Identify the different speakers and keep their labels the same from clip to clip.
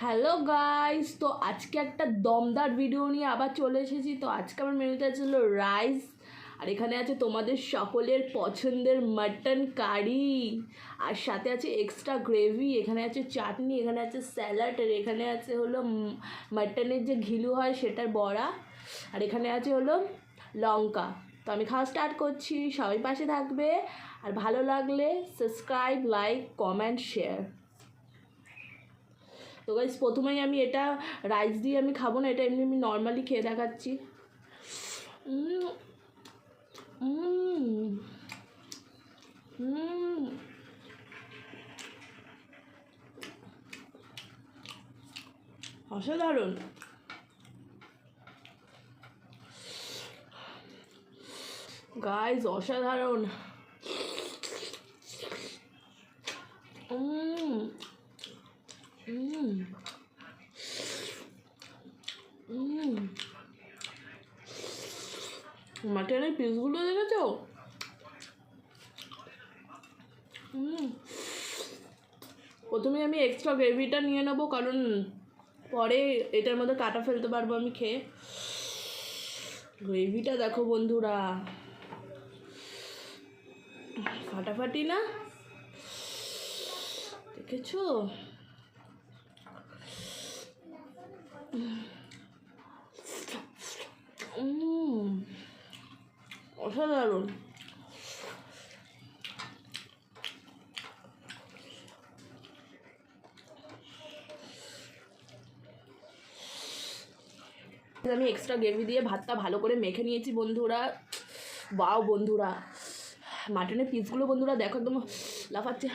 Speaker 1: Hello guys, তো আজকে একটা দমদার ভিডিও নিয়ে আবার চলে এসেছি। তো আজকে আমার মেনুতে ছিল রাইস, আর এখানে আছে তোমাদের সকলের পছন্দের মাটন কারি, আর সাথে আছে এক্সট্রা গ্রেভি, এখানে আছে চাটনি, এখানে আছে স্যালাড, আর এখানে আছে হলো মাটনের যে ঘিলু হয় সেটার বড়া, আর এখানে আছে হলো লঙ্কা। তো আমি খাওয়া স্টার্ট করছি, সবাই পাশে থাকবে, আর ভালো লাগলে সাবস্ক্রাইব, লাইক, কমেন্ট, শেয়ার। তো গাইস, প্রথমেই আমি এটা রাইস দিয়ে আমি খাবো না, এটা এমনি আমি নর্মালি খেয়ে দেখাচ্ছি। অসাধারণ। গাইস, অসাধারণ। মাটনের পিসগুলো দেখেছো? প্রথমে আমি এক্সট্রা গ্রেভিটা নিয়ে নেবো, কারণ পরে এটার মধ্যে কাটা ফেলতে পারবো আমি খেয়ে। গ্রেভিটা দেখো বন্ধুরা, ফাটাফাটি না? দেখেছো? অসাধারণ। আমি এক্সট্রা গ্রেভি দিয়ে ভাতটা ভালো করে মেখে নিয়েছি বন্ধুরা। বাও বন্ধুরা, মাটনের পিসগুলো বন্ধুরা দেখো একদম লাফাচ্ছে।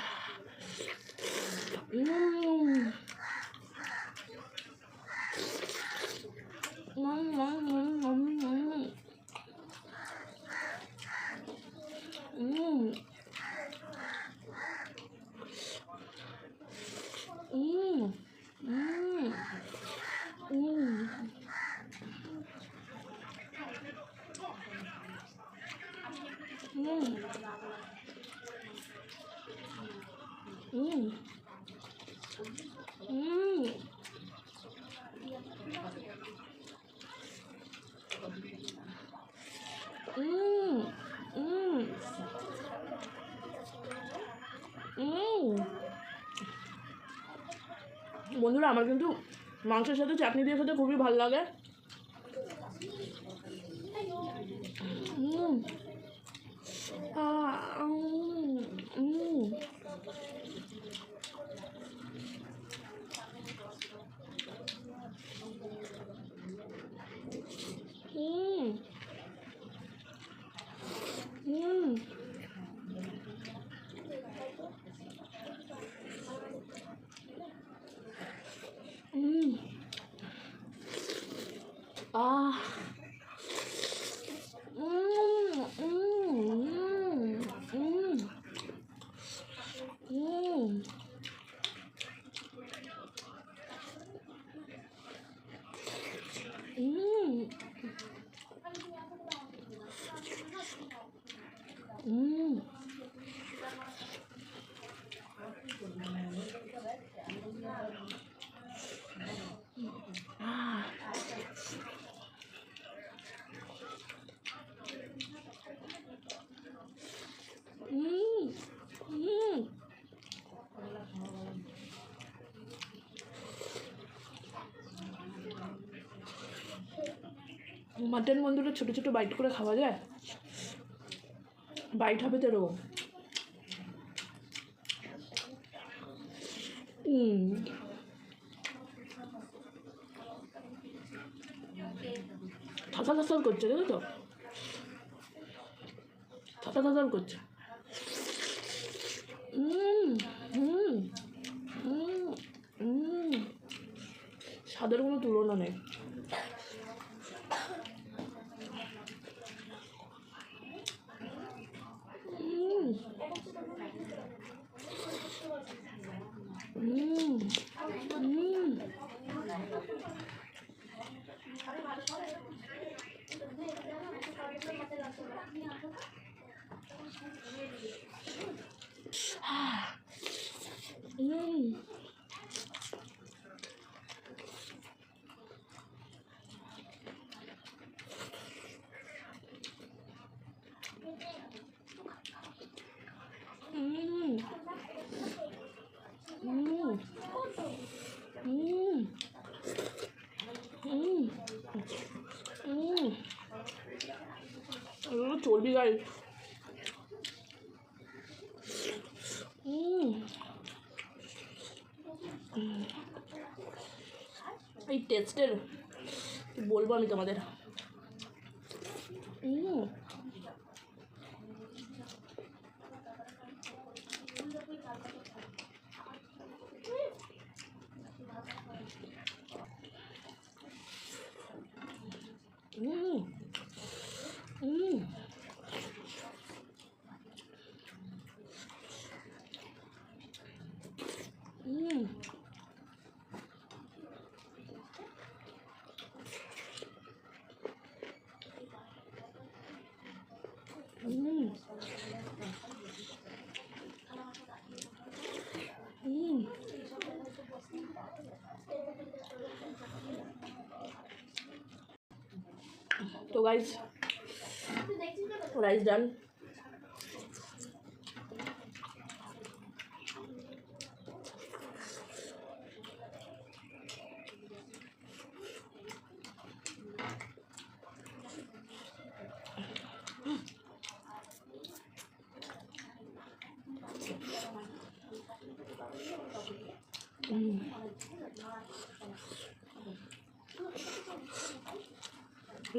Speaker 1: বন্ধুরা, আমার কিন্তু মাংসের সাথে চাটনি দিয়ে খেতে খুবই ভালো লাগে। মাটন বন্ধুরা ছোটো ছোটো বাইট করে খাওয়া যায়, বাইট হবে তো এরকম। থাসাল থাসাল করছে, দেখো তো, থাসা থাসাল করছে। স্বাদের কোনো তুলনা নেই। গাইস। এই টেস্টের বলবো আমি তোমাদের। तो गाइस राइस डन।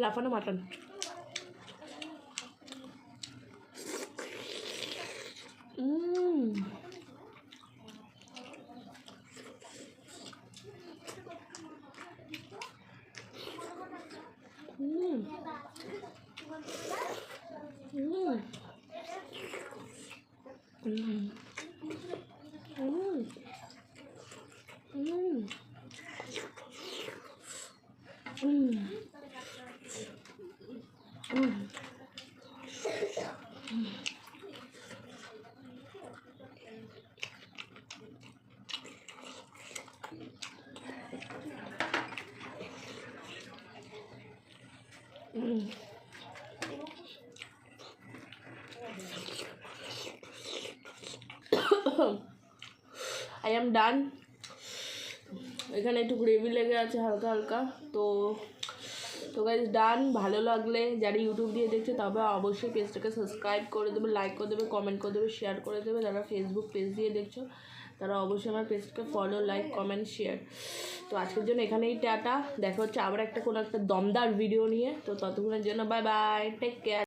Speaker 1: লাফানো মাটন। I am done. এখানে একটু গ্রেভি লেগে আছে হালকা হালকা। তো গাইজ ডান। ভালো লাগলে যারা ইউটিউব দিয়ে দেখছে তবে অবশ্যই পেজটাকে সাবস্ক্রাইব করে দেবে, লাইক করে দেবে, কমেন্ট করে দেবে, শেয়ার করে দেবে। যারা ফেসবুক পেজ দিয়ে দেখছো তারা অবশ্যই আমার পেজটাকে ফলো, লাইক, কমেন্ট, শেয়ার। তো আজকের জন্য এখানেই টাটা। দেখা হচ্ছে আবার কোনো একটা দমদার ভিডিও নিয়ে। তো ততক্ষণের জন্য বাই বাই, টেক কেয়ার।